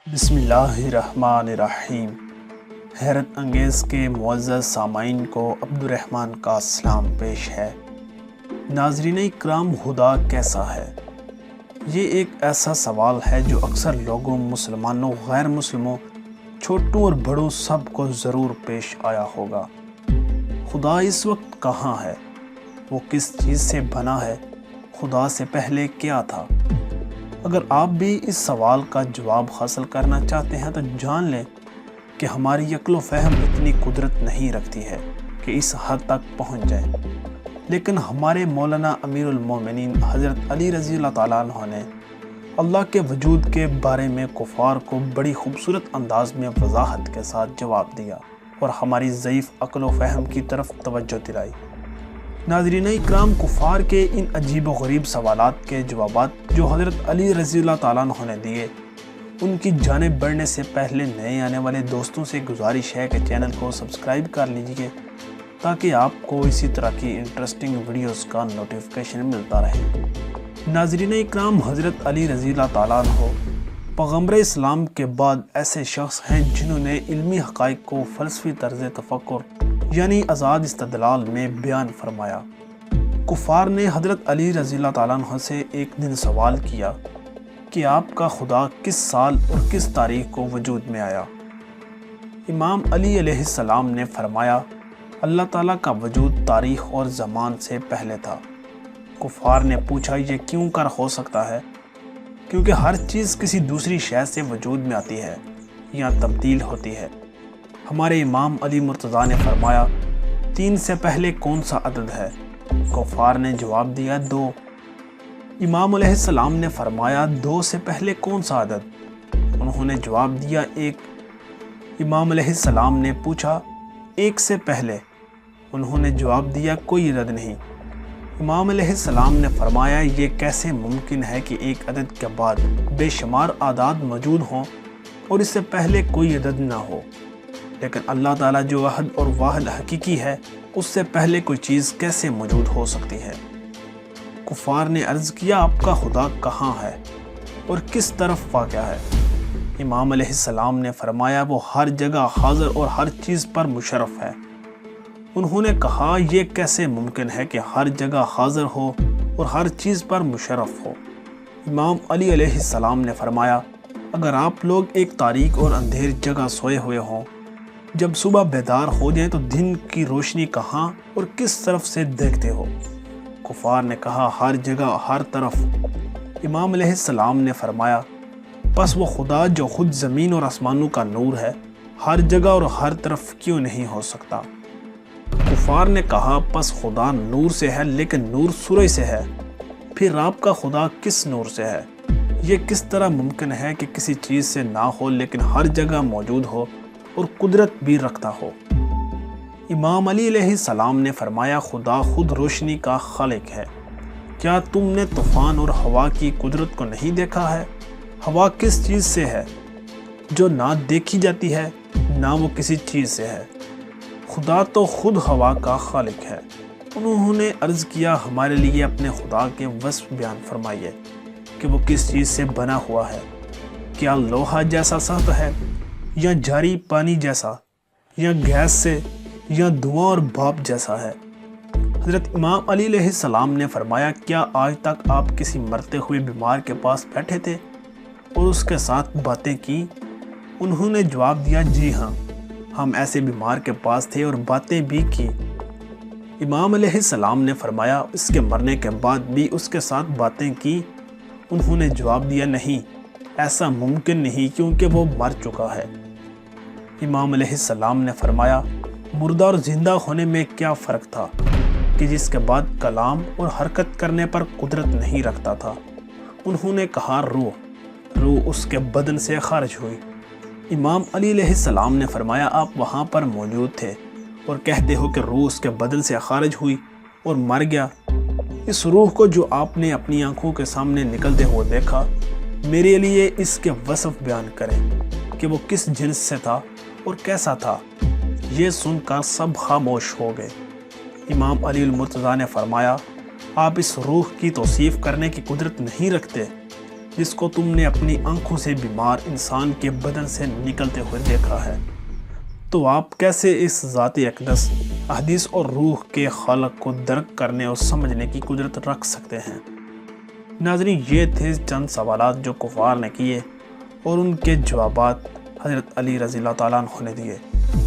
بسم اللہ الرحمن الرحیم۔ حیرت انگیز کے معزز سامعین کو عبدالرحمن کا سلام پیش ہے۔ ناظرین اکرام، خدا کیسا ہے؟ یہ ایک ایسا سوال ہے جو اکثر لوگوں، مسلمانوں، غیر مسلموں، چھوٹوں اور بڑوں سب کو ضرور پیش آیا ہوگا۔ خدا اس وقت کہاں ہے؟ وہ کس چیز سے بنا ہے؟ خدا سے پہلے کیا تھا؟ اگر آپ بھی اس سوال کا جواب حاصل کرنا چاہتے ہیں تو جان لیں کہ ہماری عقل و فہم اتنی قدرت نہیں رکھتی ہے کہ اس حد تک پہنچ جائے، لیکن ہمارے مولانا امیر المومنین حضرت علی رضی اللہ تعالیٰ عنہ نے اللہ کے وجود کے بارے میں کفار کو بڑی خوبصورت انداز میں وضاحت کے ساتھ جواب دیا اور ہماری ضعیف عقل و فہم کی طرف توجہ دلائی۔ ناظرین اکرام، کفار کے ان عجیب و غریب سوالات کے جوابات جو حضرت علی رضی اللہ تعالیٰ عنہ نے دیے، ان کی جانب بڑھنے سے پہلے نئے آنے والے دوستوں سے گزارش ہے کہ چینل کو سبسکرائب کر لیجئے تاکہ آپ کو اسی طرح کی انٹرسٹنگ ویڈیوز کا نوٹیفیکیشن ملتا رہے۔ ناظرین اکرام، حضرت علی رضی اللہ تعالیٰ عنہ پیغمبر اسلام کے بعد ایسے شخص ہیں جنہوں نے علمی حقائق کو فلسفی طرز تفکر یعنی آزاد استدلال میں بیان فرمایا۔ کفار نے حضرت علی رضی اللہ تعالیٰ عنہ سے ایک دن سوال کیا کہ آپ کا خدا کس سال اور کس تاریخ کو وجود میں آیا؟ امام علی علیہ السلام نے فرمایا، اللہ تعالیٰ کا وجود تاریخ اور زمان سے پہلے تھا۔ کفار نے پوچھا، یہ کیوں کر ہو سکتا ہے؟ کیونکہ ہر چیز کسی دوسری شے سے وجود میں آتی ہے یا تبدیل ہوتی ہے۔ ہمارے امام علی مرتضیٰ نے فرمایا، 3 سے پہلے کون سا عدد ہے؟ کفار نے جواب دیا 2۔ امام علیہ السلام نے فرمایا، 2 سے پہلے کون سا عدد؟ انہوں نے جواب دیا 1۔ امام علیہ السلام نے پوچھا، 1 سے پہلے؟ انہوں نے جواب دیا کوئی عدد نہیں۔ امام علیہ السلام نے فرمایا، یہ کیسے ممکن ہے کہ ایک عدد کے بعد بے شمار اعداد موجود ہوں اور اس سے پہلے کوئی عدد نہ ہو؟ لیکن اللہ تعالیٰ جو احد اور واحد حقیقی ہے، اس سے پہلے کوئی چیز کیسے موجود ہو سکتی ہے؟ کفار نے عرض کیا، آپ کا خدا کہاں ہے اور کس طرف واقع ہے؟ امام علیہ السلام نے فرمایا، وہ ہر جگہ حاضر اور ہر چیز پر مشرف ہے۔ انہوں نے کہا، یہ کیسے ممکن ہے کہ ہر جگہ حاضر ہو اور ہر چیز پر مشرف ہو؟ امام علی علیہ السلام نے فرمایا، اگر آپ لوگ ایک تاریک اور اندھیر جگہ سوئے ہوئے ہوں، جب صبح بیدار ہو جائیں تو دن کی روشنی کہاں اور کس طرف سے دیکھتے ہو؟ کفار نے کہا، ہر جگہ، ہر طرف۔ امام علیہ السلام نے فرمایا، پس وہ خدا جو خود زمین اور آسمانوں کا نور ہے، ہر جگہ اور ہر طرف کیوں نہیں ہو سکتا؟ کفار نے کہا، پس خدا نور سے ہے لیکن نور سورج سے ہے، پھر آپ کا خدا کس نور سے ہے؟ یہ کس طرح ممکن ہے کہ کسی چیز سے نہ ہو لیکن ہر جگہ موجود ہو اور قدرت بھی رکھتا ہو؟ امام علی علیہ السلام نے فرمایا، خدا خود روشنی کا خالق ہے۔ کیا تم نے طوفان اور ہوا کی قدرت کو نہیں دیکھا ہے؟ ہوا کس چیز سے ہے جو نہ دیکھی جاتی ہے نہ وہ کسی چیز سے ہے؟ خدا تو خود ہوا کا خالق ہے۔ انہوں نے عرض کیا، ہمارے لیے اپنے خدا کے وصف بیان فرمائیے کہ وہ کس چیز سے بنا ہوا ہے؟ کیا لوہا جیسا سخت ہے یا جاری پانی جیسا یا گیس سے یا دھواں اور بھاپ جیسا ہے؟ حضرت امام علی علیہ السلام نے فرمایا، کیا آج تک آپ کسی مرتے ہوئے بیمار کے پاس بیٹھے تھے اور اس کے ساتھ باتیں کی؟ انہوں نے جواب دیا، جی ہاں، ہم ایسے بیمار کے پاس تھے اور باتیں بھی کی۔ امام علیہ السلام نے فرمایا، اس کے مرنے کے بعد بھی اس کے ساتھ باتیں کی؟ انہوں نے جواب دیا، نہیں، ایسا ممکن نہیں کیونکہ وہ مر چکا ہے۔ امام علیہ السلام نے فرمایا، مردہ اور زندہ ہونے میں کیا فرق تھا کہ جس کے بعد کلام اور حرکت کرنے پر قدرت نہیں رکھتا تھا؟ انہوں نے کہا، روح اس کے بدن سے خارج ہوئی۔ امام علی علیہ السلام نے فرمایا، آپ وہاں پر موجود تھے اور کہتے ہو کہ روح اس کے بدن سے خارج ہوئی اور مر گیا۔ اس روح کو جو آپ نے اپنی آنکھوں کے سامنے نکلتے ہوئے دیکھا، میرے لیے اس کے وصف بیان کریں کہ وہ کس جنس سے تھا اور کیسا تھا۔ یہ سن کر سب خاموش ہو گئے۔ امام علی المرتضیٰ نے فرمایا، آپ اس روح کی توصیف کرنے کی قدرت نہیں رکھتے؟ جس کو تم نے اپنی آنکھوں سے بیمار انسان کے بدن سے نکلتے ہوئے دیکھا ہے، تو آپ کیسے اس ذات اقدس، احادیث اور روح کے خالق کو درک کرنے اور سمجھنے کی قدرت رکھ سکتے ہیں؟ ناظرین، یہ تھے چند سوالات جو کفار نے کیے اور ان کے جوابات حضرت علی رضی اللہ تعالیٰ عنہ نے دیے،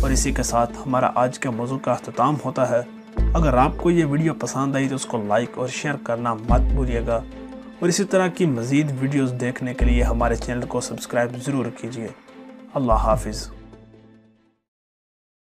اور اسی کے ساتھ ہمارا آج کے موضوع کا اختتام ہوتا ہے۔ اگر آپ کو یہ ویڈیو پسند آئی تو اس کو لائک اور شیئر کرنا مت بھولیے گا، اور اسی طرح کی مزید ویڈیوز دیکھنے کے لیے ہمارے چینل کو سبسکرائب ضرور کیجیے۔ اللہ حافظ۔